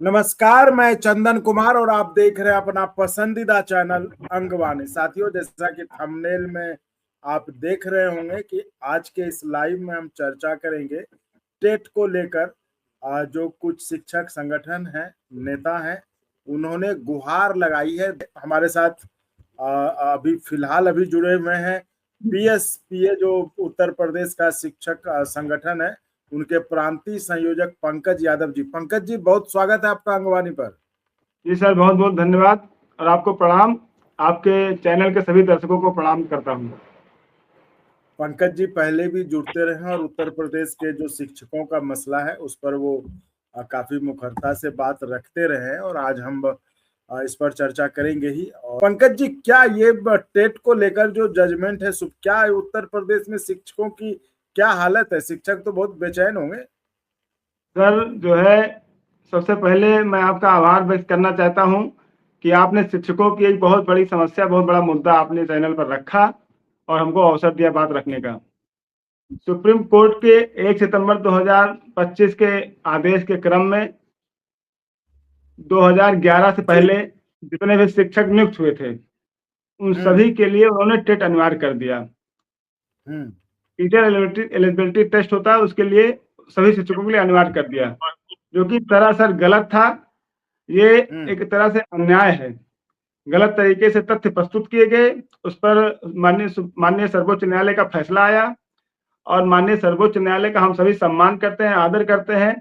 नमस्कार, मैं चंदन कुमार और आप देख रहे हैं अपना पसंदीदा चैनल अंगवानी। साथियों, जैसा कि थंबनेल में आप देख रहे होंगे कि आज के इस लाइव में हम चर्चा करेंगे टेट को लेकर। जो कुछ शिक्षक संगठन हैं, नेता हैं, उन्होंने गुहार लगाई है। हमारे साथ अभी फिलहाल जुड़े हुए हैं पीएसपीए, जो उत्तर प्रदेश का शिक्षक संगठन है, उनके प्रांतीय संयोजक पंकज यादव जी। पंकज जी, बहुत स्वागत है आपका अंगवानी पर। जी सर, बहुत बहुत धन्यवाद और आपको प्रणाम। आपके चैनल के सभी दर्शकों को प्रणाम करता हूँ। पंकज जी पहले भी जुड़ते रहे हैं और उत्तर प्रदेश के जो शिक्षकों का मसला है उस पर वो काफी मुखरता से बात रखते रहे हैं और आज हम इस पर चर्चा करेंगे ही। और पंकज जी, क्या ये टेट को लेकर जो जजमेंट है, क्या उत्तर प्रदेश में शिक्षकों की क्या हालत है? शिक्षक तो बहुत बेचैन होंगे। सर जो है, सबसे पहले मैं आपका आभार व्यक्त करना चाहता हूं कि आपने शिक्षकों की एक बहुत बड़ी समस्या, बहुत बड़ा मुद्दा आपने चैनल पर रखा और हमको अवसर दिया बात रखने का। सुप्रीम कोर्ट के 1 सितंबर 2025 के आदेश के क्रम में 2011 से पहले जितने भी शिक्षक नियुक्त हुए थे उन सभी के लिए उन्होंने टेट अनिवार्य कर दिया। टीचर एलिजिबिलिटी टेस्ट होता है, उसके लिए सभी शिक्षकों के लिए अनिवार्य कर दिया, जो कि सरासर गलत था। ये एक तरह से अन्याय है। गलत तरीके से तथ्य प्रस्तुत किए गए, उस पर माननीय सर्वोच्च न्यायालय का फैसला आया और माननीय सर्वोच्च न्यायालय का हम सभी सम्मान करते हैं, आदर करते हैं।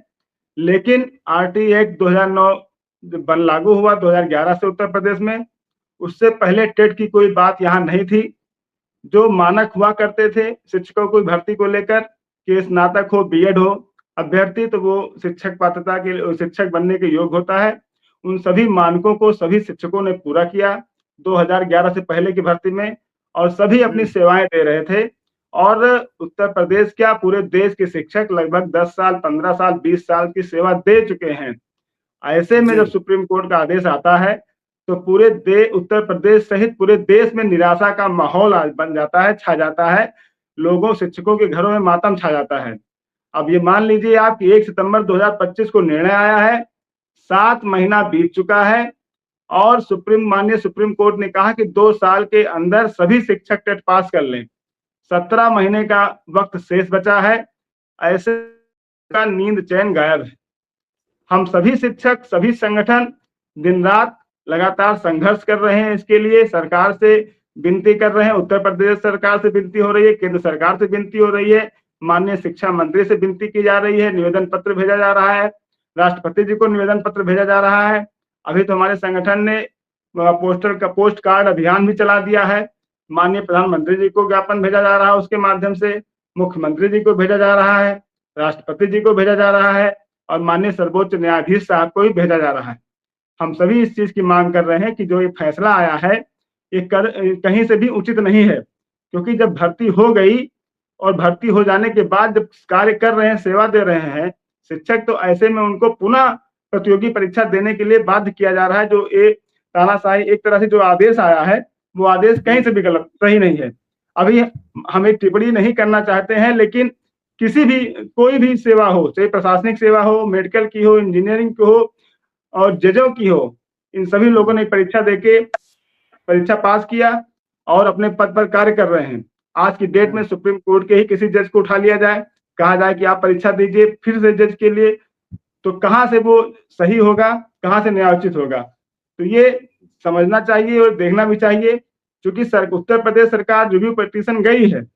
लेकिन आरटी एक्ट 2009 लागू हुआ 2011 से उत्तर प्रदेश में, उससे पहले टेट की कोई बात यहाँ नहीं थी। जो मानक हुआ करते थे शिक्षकों की भर्ती को लेकर कि स्नातक हो, बीएड हो अभ्यर्थी, तो वो शिक्षक पात्रता के शिक्षक बनने के योग्य होता है। उन सभी मानकों को सभी शिक्षकों ने पूरा किया 2011 से पहले की भर्ती में, और सभी अपनी सेवाएं दे रहे थे। और उत्तर प्रदेश क्या, पूरे देश के शिक्षक लगभग 10 साल, 15 साल, 20 साल की सेवा दे चुके हैं। ऐसे में जब सुप्रीम कोर्ट का आदेश आता है तो पूरे उत्तर प्रदेश सहित पूरे देश में निराशा का माहौल बन जाता है, छा जाता है। लोगों, शिक्षकों के घरों में मातम छा जाता है। अब ये मान लीजिए आप कि 1 सितंबर 2025 को निर्णय आया है, 7 महीना बीत चुका है और माननीय सुप्रीम कोर्ट ने कहा कि 2 साल के अंदर सभी शिक्षक टेट पास कर लें। 17 महीने का वक्त शेष बचा है। ऐसे का नींद चैन गायब है। हम सभी शिक्षक, सभी संगठन दिन रात लगातार संघर्ष कर रहे हैं। इसके लिए सरकार से विनती कर रहे हैं, उत्तर प्रदेश सरकार से विनती हो रही है, केंद्र सरकार से विनती हो रही है, माननीय शिक्षा मंत्री से विनती की जा रही है, निवेदन पत्र भेजा जा रहा है, राष्ट्रपति जी को निवेदन पत्र भेजा जा रहा है। अभी तो हमारे संगठन ने पोस्ट कार्ड अभियान भी चला दिया है। माननीय प्रधानमंत्री जी को ज्ञापन भेजा जा रहा है, उसके माध्यम से मुख्यमंत्री जी को भेजा जा रहा है, राष्ट्रपति जी को भेजा जा रहा है और माननीय सर्वोच्च न्यायाधीश साहब को भी भेजा जा रहा है। हम सभी इस चीज की मांग कर रहे हैं कि जो ये फैसला आया है ये कहीं से भी उचित नहीं है, क्योंकि जब भर्ती हो गई और भर्ती हो जाने के बाद जब कार्य कर रहे हैं, सेवा दे रहे हैं शिक्षक, तो ऐसे में उनको पुनः प्रतियोगी परीक्षा देने के लिए बाध्य किया जा रहा है। जो एक तानाशाही, एक तरह से जो आदेश आया है वो आदेश कहीं से भी गलत, सही नहीं है। अभी हम एक टिप्पणी नहीं करना चाहते हैं, लेकिन किसी भी, कोई भी सेवा हो, चाहे प्रशासनिक सेवा हो, मेडिकल की हो, इंजीनियरिंग की हो और जजों की हो, इन सभी लोगों ने परीक्षा देके परीक्षा पास किया और अपने पद पर कार्य कर रहे हैं। आज की डेट में सुप्रीम कोर्ट के ही किसी जज को उठा लिया जाए, कहा जाए कि आप परीक्षा दीजिए फिर से जज के लिए, तो कहां से वो सही होगा, कहां से न्यायोचित होगा? तो ये समझना चाहिए और देखना भी चाहिए, क्योंकि उत्तर प्रदेश सरकार जो भी पिटीशन गई है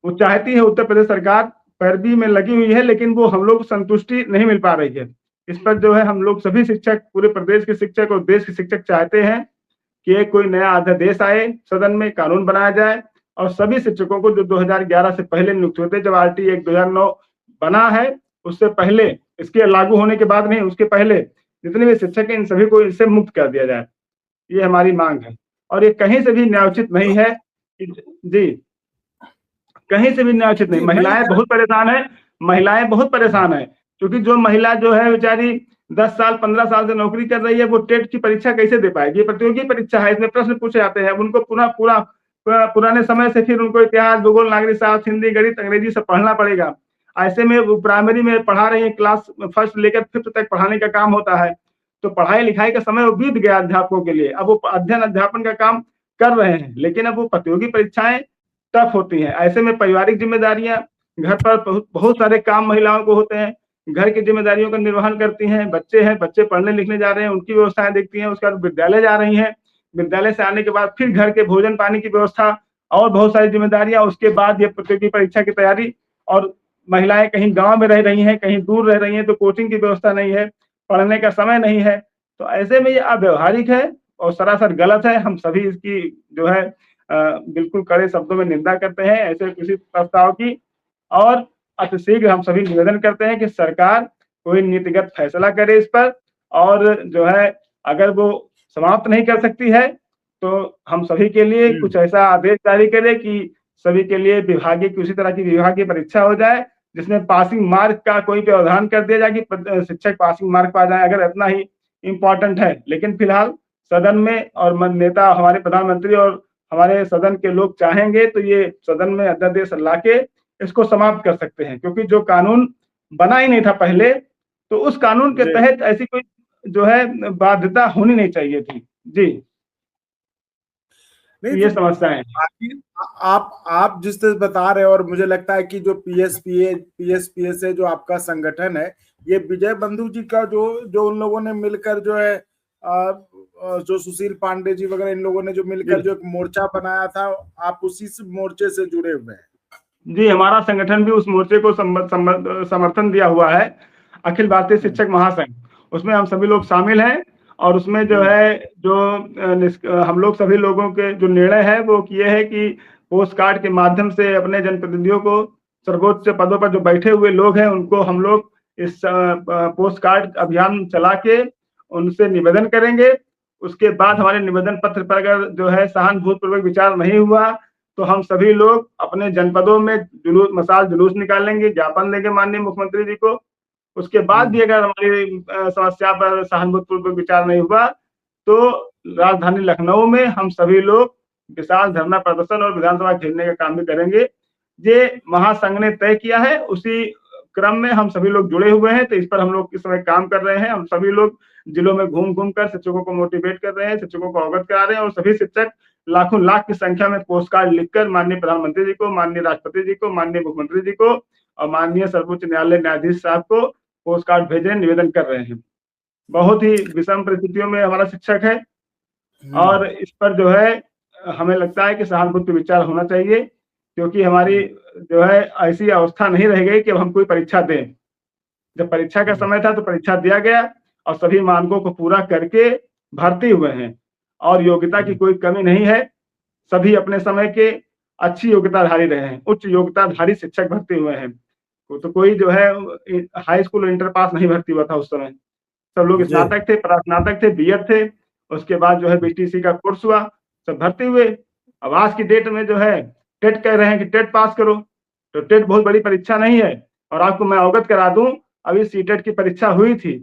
वो चाहती है, उत्तर प्रदेश सरकार पैरवी में लगी हुई है, लेकिन वो हम लोग संतुष्टि नहीं मिल पा रही है। इस पर जो है हम लोग सभी शिक्षक, पूरे प्रदेश के शिक्षक और देश के शिक्षक चाहते हैं कि एक कोई नया अध्यादेश आए, सदन में कानून बनाया जाए और सभी शिक्षकों को जो 2011 से पहले नियुक्त हुए थे, जब आरटी एक्ट 2009 बना है उससे पहले, इसके लागू होने के बाद नहीं, उसके पहले जितने भी शिक्षक हैं इन सभी को इससे मुक्त कर दिया जाए। ये हमारी मांग है और ये कहीं से भी न्यायोचित नहीं है। जी, कहीं से भी न्यायोचित नहीं। महिलाएं बहुत परेशान है, महिलाएं बहुत परेशान है, क्योंकि जो महिला जो है बेचारी 10 साल 15 साल से नौकरी कर रही है, वो टेट की परीक्षा कैसे दे पाएगी? प्रतियोगी परीक्षा है, इसमें प्रश्न पूछे जाते हैं। उनको पुराने समय से फिर उनको इतिहास, भूगोल, नागरिक शास्त्र, हिंदी, गणित, अंग्रेजी सब पढ़ना पड़ेगा। ऐसे में वो प्राइमरी में पढ़ा रही है, क्लास फर्स्ट लेकर 5th तक पढ़ाने का काम होता है, तो पढ़ाई लिखाई का समय वो बीत गया अध्यापकों के लिए। अब वो अध्ययन अध्यापन का काम कर रहे हैं, लेकिन अब वो प्रतियोगी परीक्षाएं टफ होती हैं। ऐसे में पारिवारिक जिम्मेदारियां, घर पर बहुत सारे काम महिलाओं को होते हैं, घर की जिम्मेदारियों का निर्वहन करती हैं, बच्चे पढ़ने लिखने जा रहे हैं, उनकी व्यवस्थाएं देखती हैं, उसके बाद विद्यालय जा रही हैं, विद्यालय से आने के बाद फिर घर के भोजन पानी की व्यवस्था और बहुत सारी जिम्मेदारियां, उसके बाद ये प्रतियोगी परीक्षा की तैयारी। और महिलाएं कहीं गांव में रह रही हैं, कहीं दूर रह रही हैं, तो कोचिंग की व्यवस्था नहीं है, पढ़ने का समय नहीं है। तो ऐसे में ये अव्यवहारिक है और सरासर गलत है। हम सभी इसकी जो है बिल्कुल कड़े शब्दों में निंदा करते हैं ऐसे किसी प्रस्ताव की, और अतिशीघ्र हम सभी निवेदन करते हैं कि सरकार कोई नीतिगत फैसला करे इस पर, और जो है अगर वो समाप्त नहीं कर सकती है तो हम सभी के लिए कुछ ऐसा आदेश जारी करे कि सभी के लिए विभागीय किसी तरह की विभागीय परीक्षा हो जाए, जिसमें पासिंग मार्क का कोई प्रावधान कर दिया जाए कि शिक्षक पासिंग मार्क पा जाए, अगर इतना ही इम्पोर्टेंट है। लेकिन फिलहाल सदन में और नेता हमारे प्रधानमंत्री और हमारे सदन के लोग चाहेंगे तो ये सदन में अध्यादेश लाके इसको समाप्त कर सकते हैं, क्योंकि जो कानून बना ही नहीं था पहले, तो उस कानून के तहत ऐसी कोई जो है बाध्यता होनी नहीं चाहिए थी। जी नहीं, ये समस्या है। आप जिस तरह बता रहे हो, और मुझे लगता है कि जो पीएसपीए जो आपका संगठन है, ये विजय बंधु जी का जो उन लोगों ने मिलकर जो है जो सुशील पांडे जी वगैरह इन लोगों ने जो मिलकर जो एक मोर्चा बनाया था, आप उसी मोर्चे से जुड़े हुए हैं? जी, हमारा संगठन भी उस मोर्चे को समर्थन दिया हुआ है, अखिल भारतीय शिक्षक महासंघ, उसमें हम सभी लोग शामिल हैं। और उसमें जो है जो हम लोग सभी लोगों के जो निर्णय है वो किए हैं कि पोस्ट कार्ड के माध्यम से अपने जनप्रतिनिधियों को, सर्वोच्च पदों पर जो बैठे हुए लोग हैं उनको हम लोग इस पोस्ट कार्ड अभियान चला के उनसे निवेदन करेंगे। उसके बाद हमारे निवेदन पत्र पर अगर जो है सहानुभूतिपूर्वक विचार नहीं हुआ तो हम सभी लोग अपने जनपदों में जुलूस निकालेंगे, ज्ञापन देंगे माननीय मुख्यमंत्री जी को। उसके बाद भी अगर हमारी समस्या पर सहानुभूतिपूर्वक विचार नहीं हुआ तो राजधानी लखनऊ में हम सभी लोग विशाल धरना प्रदर्शन और विधानसभा घेरने का काम भी करेंगे। ये महासंघ ने तय किया है, उसी क्रम में हम सभी लोग जुड़े हुए हैं, तो इस पर हम लोग इस समय काम कर रहे हैं। हम सभी लोग जिलों में घूम कर शिक्षकों को मोटिवेट कर रहे हैं, शिक्षकों को अवगत करा रहे हैं, और सभी शिक्षक लाखों लाख की संख्या में पोस्ट कार्ड लिखकर माननीय प्रधानमंत्री जी को, माननीय राष्ट्रपति जी को, माननीय मुख्यमंत्री जी को और माननीय सर्वोच्च न्यायालय न्यायाधीश साहब को पोस्ट कार्ड भेजे, निवेदन कर रहे हैं। बहुत ही विषम परिस्थितियों में हमारा शिक्षक है और इस पर जो है हमें लगता है कि सहानुभूति विचार होना चाहिए, क्योंकि हमारी जो है ऐसी अवस्था नहीं रह गई कि अब हम कोई परीक्षा दें। जब परीक्षा का समय था तो परीक्षा दिया गया और सभी मानकों को पूरा करके भर्ती हुए हैं और योग्यता की कोई कमी नहीं है। सभी अपने समय के अच्छी योग्यताधारी रहे हैं, उच्च योग्यताधारी शिक्षक भर्ती हुए हैं। तो कोई जो है हाई स्कूल इंटर पास नहीं भर्ती हुआ था उस समय। सब लोग स्नातक थे, परास्नातक थे, बीएड थे। उसके बाद जो है बीटीसी का कोर्स हुआ, सब भर्ती हुए। अब आज की डेट में जो है टेट कह रहे हैं कि टेट पास करो, तो टेट बहुत बड़ी परीक्षा नहीं है। और आपको मैं अवगत करा दूं, अभी सीटेट की परीक्षा हुई थी।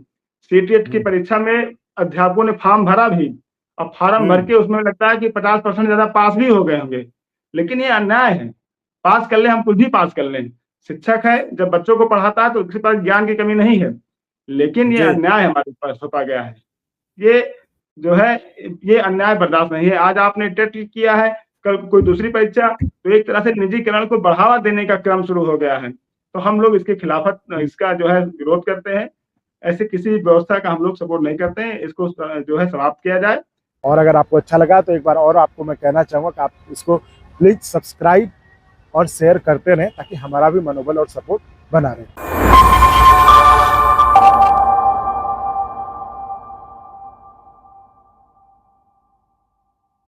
सीटेट की परीक्षा में अध्यापकों ने फॉर्म भरा भी, अब फॉर्म भर के उसमें लगता है कि 50% ज्यादा पास भी हो गए होंगे। लेकिन ये अन्याय है, पास कर ले, हम कुछ भी पास कर लें। शिक्षक है, जब बच्चों को पढ़ाता है तो उसके पास ज्ञान की कमी नहीं है, लेकिन ये अन्याय हमारे पास होता गया है। ये जो है ये अन्याय बर्दाश्त नहीं है। आज आपने टेट किया है, कल कोई दूसरी परीक्षा, तो एक तरह से निजीकरण को बढ़ावा देने का क्रम शुरू हो गया है। तो हम लोग इसके खिलाफ इसका जो है विरोध करते हैं। ऐसे किसी व्यवस्था का हम लोग सपोर्ट नहीं करते हैं, इसको जो है समाप्त किया जाए। और अगर आपको अच्छा लगा तो एक बार और आपको मैं कहना चाहूँगा कि आप इसको प्लीज सब्सक्राइब और शेयर करते रहें, ताकि हमारा भी मनोबल और सपोर्ट बना रहे।